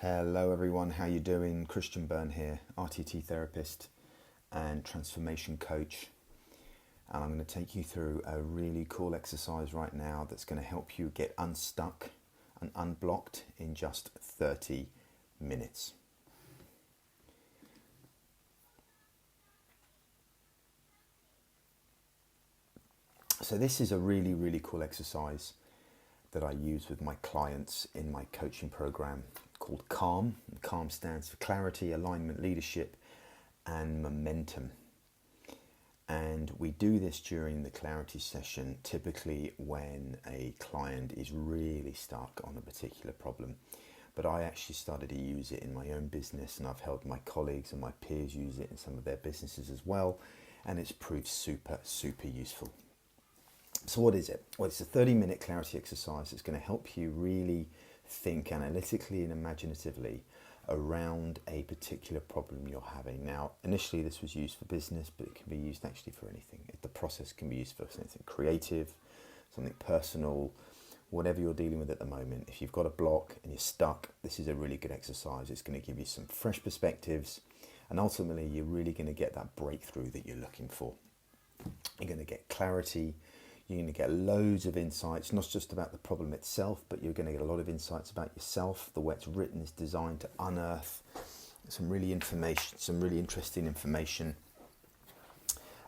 Hello everyone, how you doing? Christian Byrne here, RTT therapist and transformation coach. And I'm going to take you through a really cool exercise right now that's going to help you get unstuck and unblocked in just 30 minutes. So this is a really, really cool exercise that I use with my clients in my coaching program called CALM. CALM stands for clarity, alignment, leadership, and momentum. And we do this during the clarity session, typically when a client is really stuck on a particular problem. But I actually started to use it in my own business, and I've helped my colleagues and my peers use it in some of their businesses as well. And it's proved super, super useful. So what is it? Well, it's a 30-minute clarity exercise that's going to help you really think analytically and imaginatively around a particular problem you're having. Now, initially this was used for business, but it can be used actually for anything. The process can be used for something creative, something personal, whatever you're dealing with at the moment. If you've got a block and you're stuck, this is a really good exercise. It's going to give you some fresh perspectives, and ultimately you're really going to get that breakthrough that you're looking for. You're going to get clarity. You're going to get loads of insights, not just about the problem itself, but you're going to get a lot of insights about yourself. The way it's written is designed to unearth some really interesting information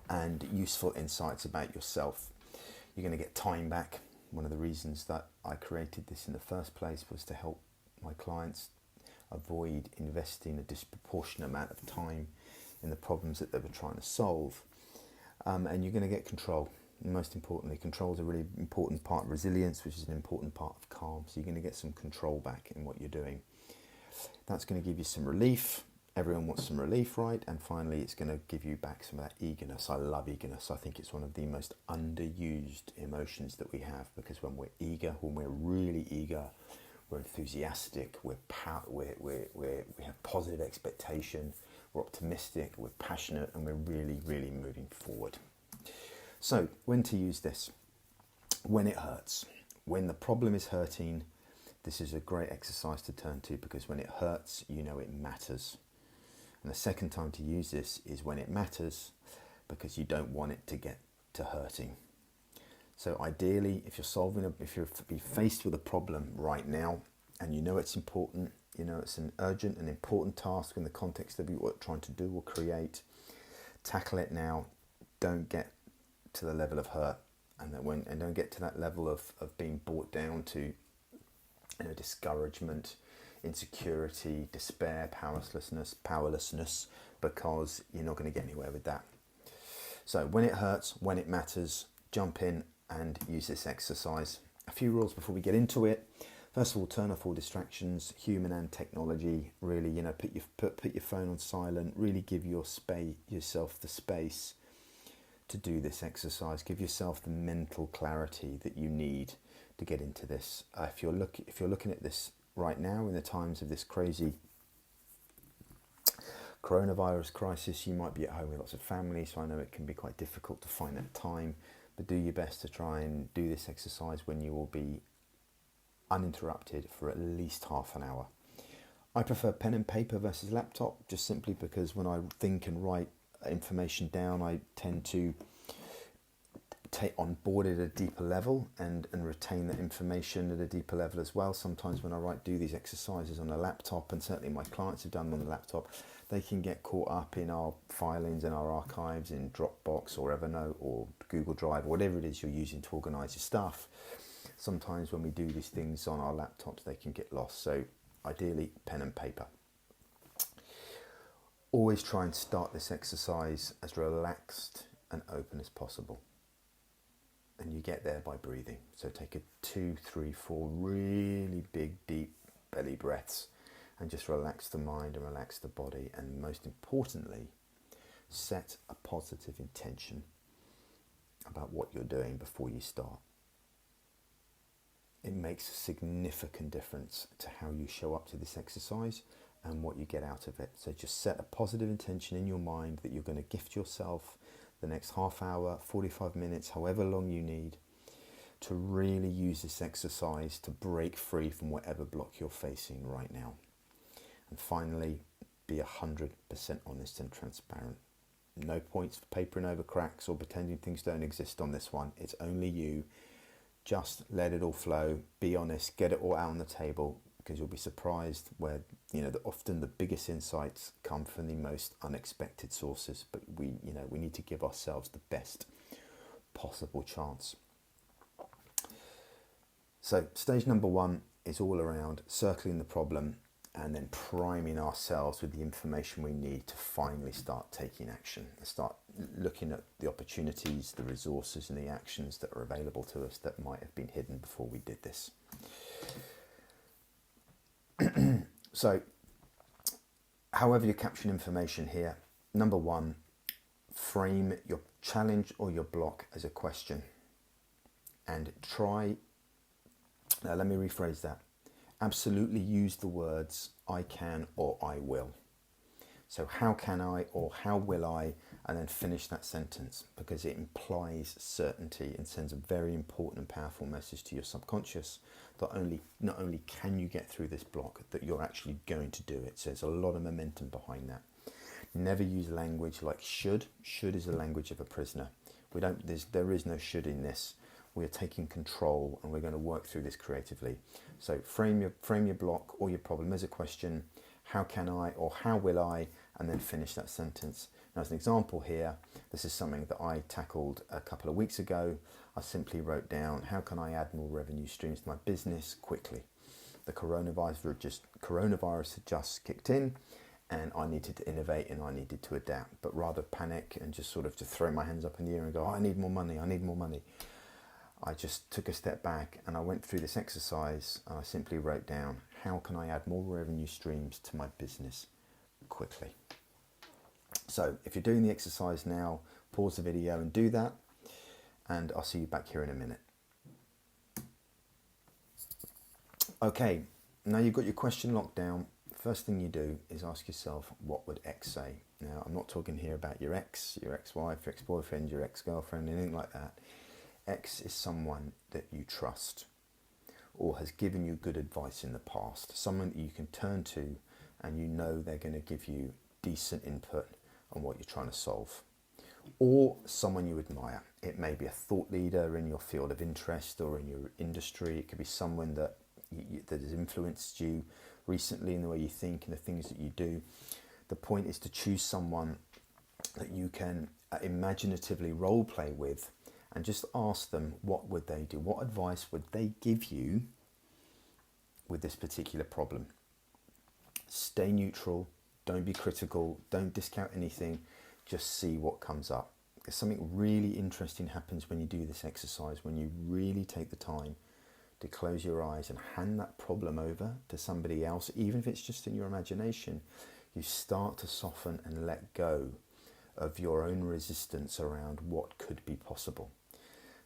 and useful insights about yourself. You're going to get time back. One of the reasons that I created this in the first place was to help my clients avoid investing a disproportionate amount of time in the problems that they were trying to solve. And you're going to get control. And most importantly, control is a really important part of resilience, which is an important part of calm. So you're going to get some control back in what you're doing. That's going to give you some relief. Everyone wants some relief, right? And finally, it's going to give you back some of that eagerness. I love eagerness. I think it's one of the most underused emotions that we have, because when we're eager, when we're really eager, we're enthusiastic, we have positive expectation, we're optimistic, we're passionate, and we're really, really moving forward. So, when to use this? When it hurts. When the problem is hurting, this is a great exercise to turn to, because when it hurts, you know it matters. And the second time to use this is when it matters, because you don't want it to get to hurting. So ideally, if you're faced with a problem right now, and you know it's important, you know it's an urgent and important task in the context of what you're trying to do or create, tackle it now. Don't get to the level of hurt, and don't get to that level of being brought down to discouragement, insecurity, despair, powerlessness, because you're not going to get anywhere with that. So when it hurts, when it matters, jump in and use this exercise. A few rules before we get into it. First of all, turn off all distractions, human and technology. Really, put your phone on silent. Really give yourself the space to do this exercise. Give yourself the mental clarity that you need to get into this. If you're looking at this right now in the times of this crazy coronavirus crisis, you might be at home with lots of family, so I know it can be quite difficult to find that time, but do your best to try and do this exercise when you will be uninterrupted for at least half an hour. I prefer pen and paper versus laptop, just simply because when I think and write information down, I tend to take on board at a deeper level and retain that information at a deeper level as well. Sometimes when I do these exercises on a laptop, and certainly my clients have done them on the laptop, they can get caught up in our filings and our archives in Dropbox or Evernote or Google Drive, or whatever it is you're using to organise your stuff. Sometimes when we do these things on our laptops, they can get lost. So ideally, pen and paper. Always try and start this exercise as relaxed and open as possible. And you get there by breathing. So take 2, 3, 4 really big, deep belly breaths, and just relax the mind and relax the body. And most importantly, set a positive intention about what you're doing before you start. It makes a significant difference to how you show up to this exercise and what you get out of it. So just set a positive intention in your mind that you're going to gift yourself the next half hour, 45 minutes, however long you need, to really use this exercise to break free from whatever block you're facing right now. And finally, be 100% honest and transparent. No points for papering over cracks or pretending things don't exist on this one. It's only you. Just let it all flow. Be honest. Get it all out on the table, because you'll be surprised where, often the biggest insights come from the most unexpected sources. But we need to give ourselves the best possible chance. So stage number 1 is all around circling the problem and then priming ourselves with the information we need to finally start taking action and start looking at the opportunities, the resources and the actions that are available to us that might have been hidden before we did this. So, however you capture information here, number 1, frame your challenge or your block as a question and now let me rephrase that. Absolutely use the words I can or I will. So how can I or how will I, and then finish that sentence, because it implies certainty and sends a very important and powerful message to your subconscious that not only can you get through this block, that you're actually going to do it. So there's a lot of momentum behind that. Never use language like should. Should is the language of a prisoner. There is no should in this. We are taking control and we're going to work through this creatively. So frame your block or your problem as a question. How can I or how will I? And then finish that sentence. Now, as an example here, this is something that I tackled a couple of weeks ago. I simply wrote down, how can I add more revenue streams to my business quickly? The coronavirus had just kicked in and I needed to innovate and I needed to adapt. But rather panic and just sort of to throw my hands up in the air and go, I need more money. I just took a step back and I went through this exercise and I simply wrote down, how can I add more revenue streams to my business quickly? So if you're doing the exercise now, pause the video and do that, and I'll see you back here in a minute. Okay, now you've got your question locked down. First thing you do is ask yourself, what would X say? Now, I'm not talking here about your ex, your ex-wife, your ex-boyfriend, your ex-girlfriend, anything like that. X is someone that you trust or has given you good advice in the past, someone that you can turn to and you know they're going to give you decent input on what you're trying to solve. Or someone you admire. It may be a thought leader in your field of interest or in your industry. It could be someone that has influenced you recently in the way you think and the things that you do. The point is to choose someone that you can imaginatively role play with and just ask them, what would they do? What advice would they give you with this particular problem? Stay neutral, don't be critical, don't discount anything, just see what comes up. Because something really interesting happens when you do this exercise, when you really take the time to close your eyes and hand that problem over to somebody else, even if it's just in your imagination. You start to soften and let go of your own resistance around what could be possible.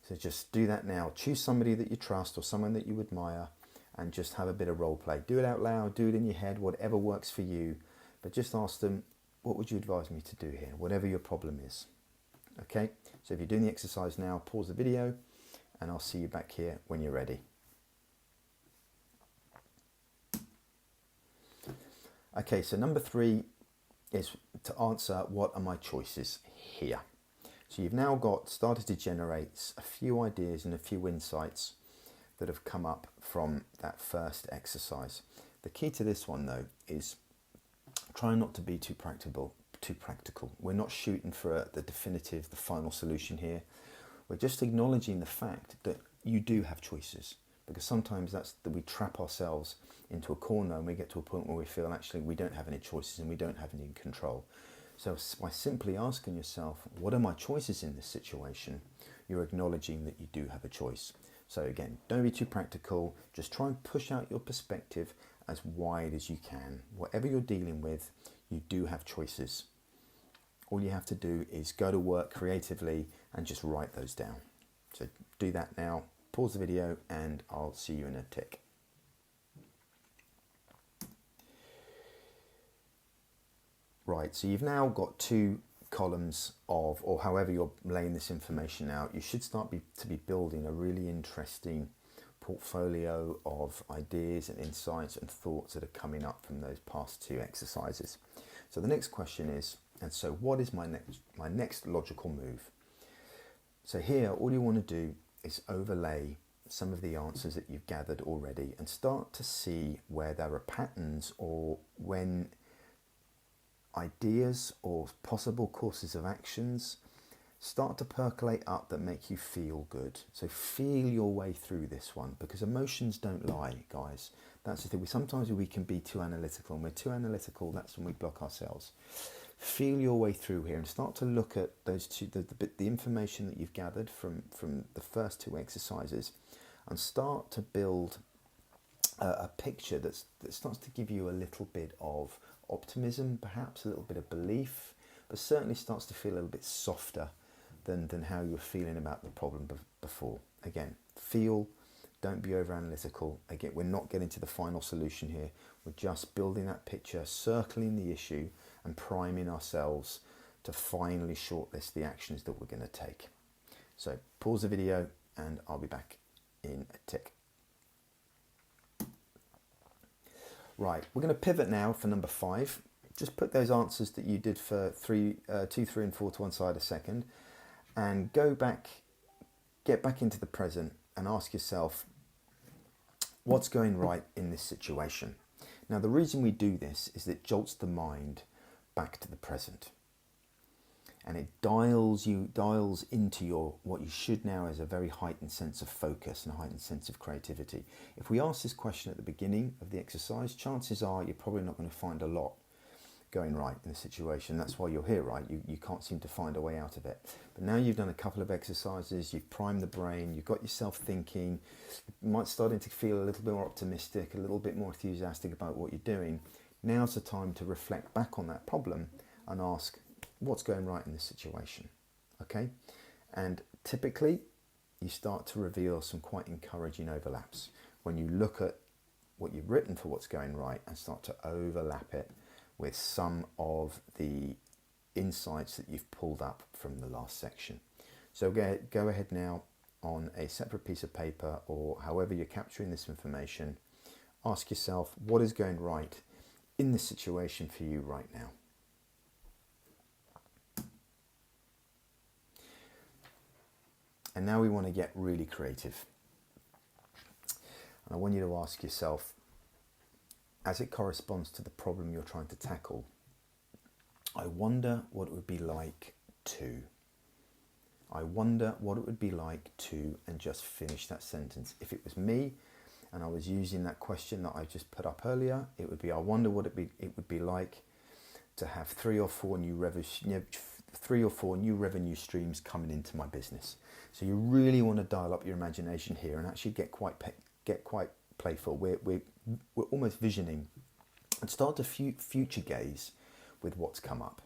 So just do that now. Choose somebody that you trust or someone that you admire and just have a bit of role play. Do it out loud, do it in your head, whatever works for you. But just ask them, what would you advise me to do here? Whatever your problem is. Okay, so if you're doing the exercise now, pause the video and I'll see you back here when you're ready. Okay, so number 3 is to answer, what are my choices here? So you've now started to generate a few ideas and a few insights that have come up from that first exercise. The key to this one though is try not to be too practical. We're not shooting for the final solution here. We're just acknowledging the fact that you do have choices, because sometimes we trap ourselves into a corner and we get to a point where we feel actually we don't have any choices and we don't have any control. So by simply asking yourself, what are my choices in this situation? You're acknowledging that you do have a choice. So again, don't be too practical. Just try and push out your perspective as wide as you can. Whatever you're dealing with, you do have choices. All you have to do is go to work creatively and just write those down. So do that now. Pause the video and I'll see you in a tick. Right, so you've now got 2 columns of, or however you're laying this information out, you should start to be building a really interesting portfolio of ideas and insights and thoughts that are coming up from those past 2 exercises. So the next question is, and so what is my next logical move? So here, all you want to do is overlay some of the answers that you've gathered already and start to see where there are patterns or when ideas or possible courses of actions start to percolate up that make you feel good. So feel your way through this one, because emotions don't lie, guys. That's the thing. Sometimes we can be too analytical, and we're too analytical, that's when we block ourselves. Feel your way through here and start to look at those two, the information that you've gathered from the first 2 exercises, and start to build a picture that starts to give you a little bit of optimism, perhaps a little bit of belief, but certainly starts to feel a little bit softer than how you were feeling about the problem before. Again, feel, don't be over analytical. Again, we're not getting to the final solution here. We're just building that picture, circling the issue and priming ourselves to finally shortlist the actions that we're going to take. So pause the video and I'll be back in a tick. Right, we're going to pivot now for number 5. Just put those answers that you did for 2, 3 and 4 to one side a second, and go back, get back into the present and ask yourself, what's going right in this situation? Now, the reason we do this is that it jolts the mind back to the present, and it dials into what you should now is a very heightened sense of focus and a heightened sense of creativity. If we ask this question at the beginning of the exercise, chances are you're probably not going to find a lot going right in the situation. That's why you're here, right? You can't seem to find a way out of it. But now you've done a couple of exercises, you've primed the brain, you've got yourself thinking, you might starting to feel a little bit more optimistic, a little bit more enthusiastic about what you're doing. Now's the time to reflect back on that problem and ask, what's going right in this situation? Okay? And typically you start to reveal some quite encouraging overlaps when you look at what you've written for what's going right and start to overlap it with some of the insights that you've pulled up from the last section. So go ahead now on a separate piece of paper, or however you're capturing this information, ask yourself, what is going right in this situation for you right now? And now we want to get really creative. And I want you to ask yourself, as it corresponds to the problem you're trying to tackle, I wonder what it would be like to. I wonder what it would be like to, and just finish that sentence. If it was me and I was using that question that I just put up earlier, it would be, I wonder what it would be like to have 3 or 4 new revenue streams coming into my business. So you really want to dial up your imagination here and actually get quite playful. We're almost visioning and start to future gaze with what's come up.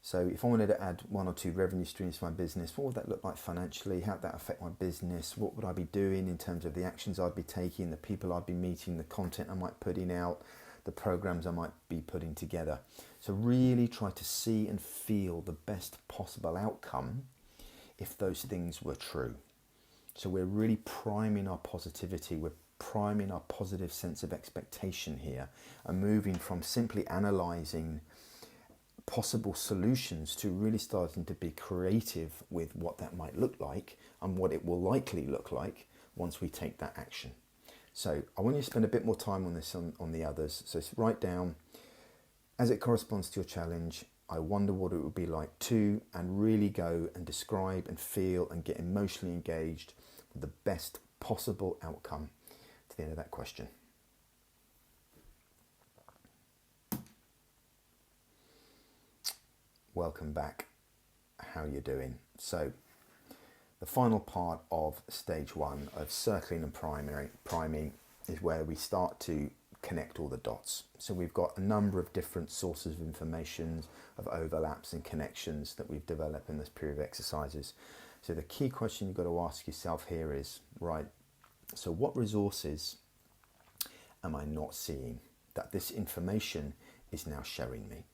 So if I wanted to add 1 or 2 revenue streams to my business, what would that look like financially? How would that affect my business? What would I be doing in terms of the actions I'd be taking, the people I'd be meeting, the content I might be putting out, the programs I might be putting together? So really try to see and feel the best possible outcome if those things were true. So we're really priming our positivity, we're priming our positive sense of expectation here, and moving from simply analysing possible solutions to really starting to be creative with what that might look like and what it will likely look like once we take that action. So I want you to spend a bit more time on this on the others. So write down, as it corresponds to your challenge, I wonder what it would be like to, and really go and describe and feel and get emotionally engaged with the best possible outcome to the end of that question. Welcome back. How you doing? So the final part of stage 1 of circling and priming is where we start to connect all the dots. So we've got a number of different sources of information, of overlaps and connections that we've developed in this period of exercises. So the key question you've got to ask yourself here is, right, so what resources am I not seeing that this information is now showing me?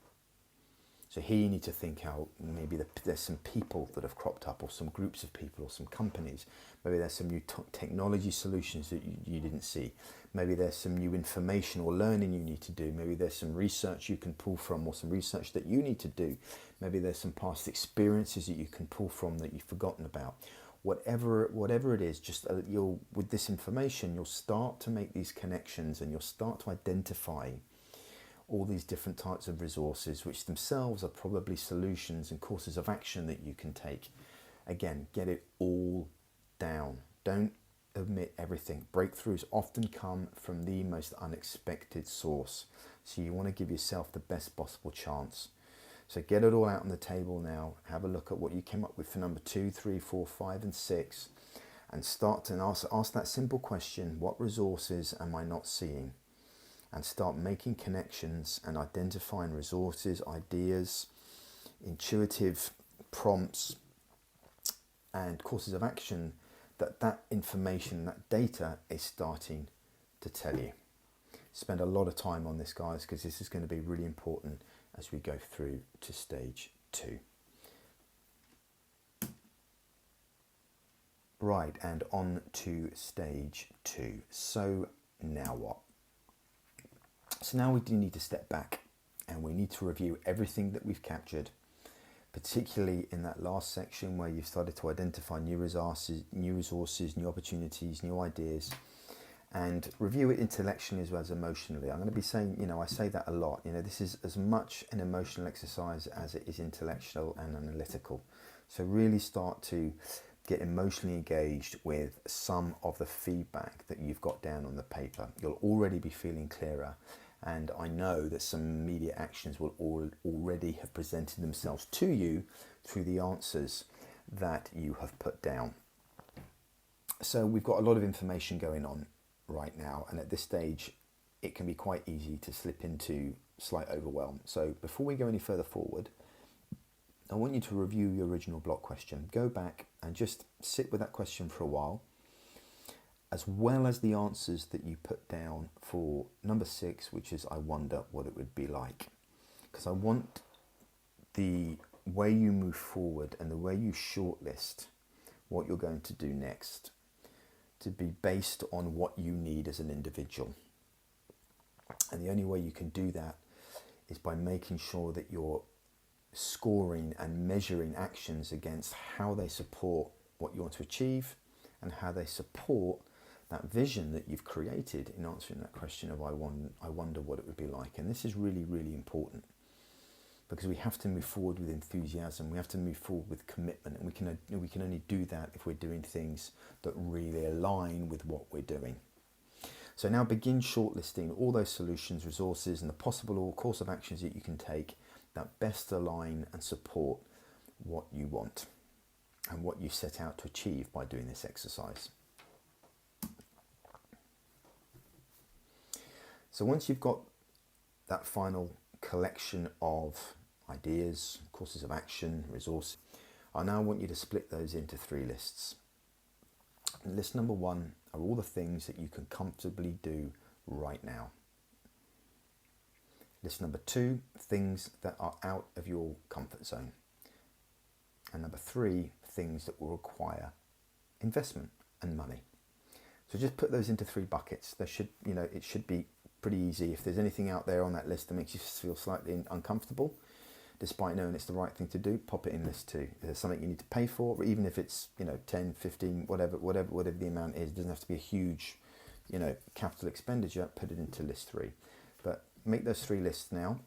So here you need to think out, maybe there's some people that have cropped up, or some groups of people, or some companies. Maybe there's some new technology solutions that you didn't see. Maybe there's some new information or learning you need to do. Maybe there's some research you can pull from, or some research that you need to do. Maybe there's some past experiences that you can pull from that you've forgotten about. Whatever it is, just with this information, you'll start to make these connections, and you'll start to identify all these different types of resources, which themselves are probably solutions and courses of action that you can take. Again, get it all down. Don't omit everything. Breakthroughs often come from the most unexpected source. So you want to give yourself the best possible chance. So get it all out on the table now. Have a look at what you came up with for number 2, 3, 4, 5, and 6. And start to ask that simple question: what resources am I not seeing? And start making connections and identifying resources, ideas, intuitive prompts, and courses of action that information, that data is starting to tell you. Spend a lot of time on this, guys, because this is going to be really important as we go through to stage 2. Right, and on to stage 2. So now what? So now we do need to step back, and we need to review everything that we've captured, particularly in that last section where you've started to identify new resources, new opportunities, new ideas, and review it intellectually as well as emotionally. I'm going to be saying, I say that a lot. This is as much an emotional exercise as it is intellectual and analytical. So really start to get emotionally engaged with some of the feedback that you've got down on the paper. You'll already be feeling clearer. And I know that some immediate actions will already have presented themselves to you through the answers that you have put down. So we've got a lot of information going on right now, and at this stage it can be quite easy to slip into slight overwhelm. So before we go any further forward, I want you to review your original block question. Go back and just sit with that question for a while, as well as the answers that you put down for number 6, which is I wonder what it would be like. Because I want the way you move forward and the way you shortlist what you're going to do next to be based on what you need as an individual. And the only way you can do that is by making sure that you're scoring and measuring actions against how they support what you want to achieve and how they support that vision that you've created in answering that question of I wonder what it would be like. And this is really, really important, because we have to move forward with enthusiasm. We have to move forward with commitment, and we can only do that if we're doing things that really align with what we're doing. So now begin shortlisting all those solutions, resources, and the possible course of actions that you can take that best align and support what you want and what you set out to achieve by doing this exercise. So once you've got that final collection of ideas, courses of action, resources, I now want you to split those into 3 lists. List number 1 are all the things that you can comfortably do right now. List number 2, things that are out of your comfort zone. And number 3, things that will require investment and money. So just put those into 3 buckets. It should be pretty easy. If there's anything out there on that list that makes you feel slightly uncomfortable, despite knowing it's the right thing to do, pop it in list 2. If there's something you need to pay for, or even if it's 10, 15, whatever the amount is, it doesn't have to be a huge capital expenditure, put it into list 3. But make those 3 lists now,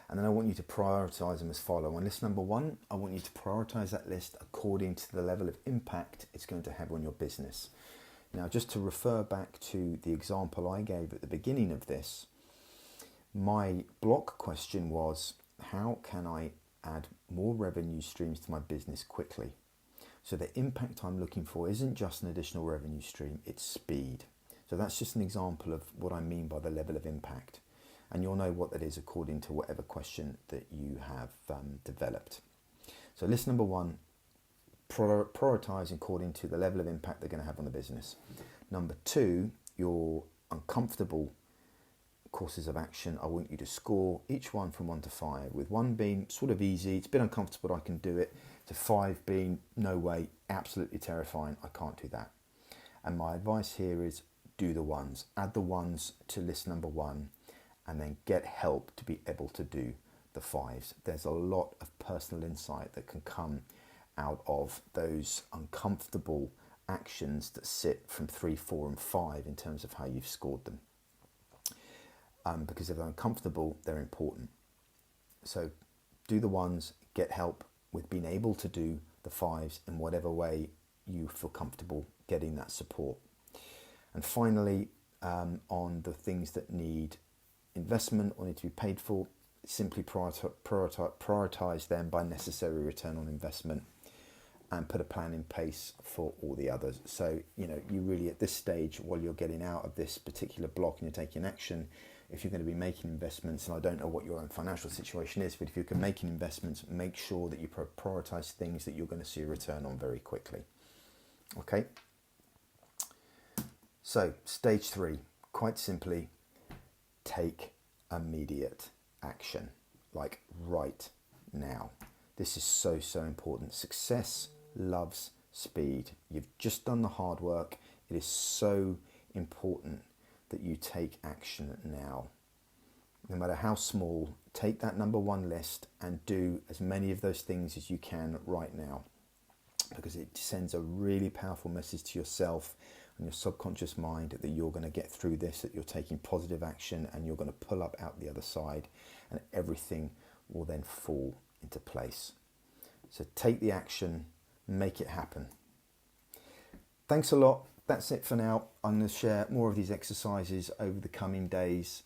and then I want you to prioritize them as follow. On list number 1, I want you to prioritize that list according to the level of impact it's going to have on your business. Now, just to refer back to the example I gave at the beginning of this, my block question was, how can I add more revenue streams to my business quickly? So the impact I'm looking for isn't just an additional revenue stream, it's speed. So that's just an example of what I mean by the level of impact. And you'll know what that is according to whatever question that you have developed. So list number 1, prioritize according to the level of impact they're going to have on the business. Number 2, your uncomfortable courses of action I want you to score, each one from 1 to 5, with 1 being sort of easy, it's a bit uncomfortable, I can do it, to 5 being no way, absolutely terrifying, I can't do that. And my advice here is do the ones, add the ones to list number 1, and then get help to be able to do the 5s. There's a lot of personal insight that can come out of those uncomfortable actions that sit from 3, 4 and 5 in terms of how you've scored them. Because if they're uncomfortable, they're important. So do the ones, get help with being able to do the 5s in whatever way you feel comfortable getting that support. And finally, on the things that need investment or need to be paid for, simply prioritize them by necessary return on investment and put a plan in place for all the others. So, you really at this stage, while you're getting out of this particular block and you're taking action, if you're going to be making investments, and I don't know what your own financial situation is, but if you're making investments, make sure that you prioritize things that you're going to see a return on very quickly. Okay? So, stage 3, quite simply, take immediate action, like right now. This is so, so important. Success loves speed. You've just done the hard work. It is so important that you take action now. No matter how small, take that number 1 list and do as many of those things as you can right now, because it sends a really powerful message to yourself and your subconscious mind that you're going to get through this, that you're taking positive action and you're going to pull up out the other side, and everything will then fall into place. So take the action, make it happen. Thanks a lot. That's it for now. I'm going to share more of these exercises over the coming days.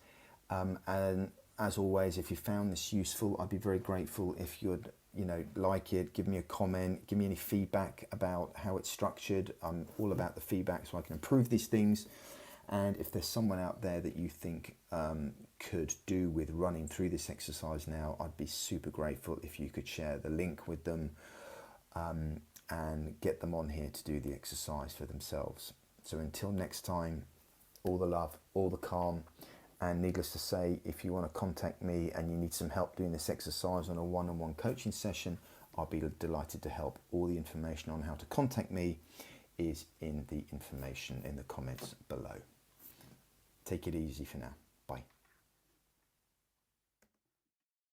And as always, if you found this useful, I'd be very grateful if you'd like it, give me a comment, give me any feedback about how it's structured. I'm all about the feedback so I can improve these things. And if there's someone out there that you think could do with running through this exercise now, I'd be super grateful if you could share the link with them and get them on here to do the exercise for themselves. So until next time, all the love, all the calm. And needless to say, if you want to contact me and you need some help doing this exercise on a one-on-one coaching session, I'll be delighted to help. All the information on how to contact me is in the information in the comments below. Take it easy for now.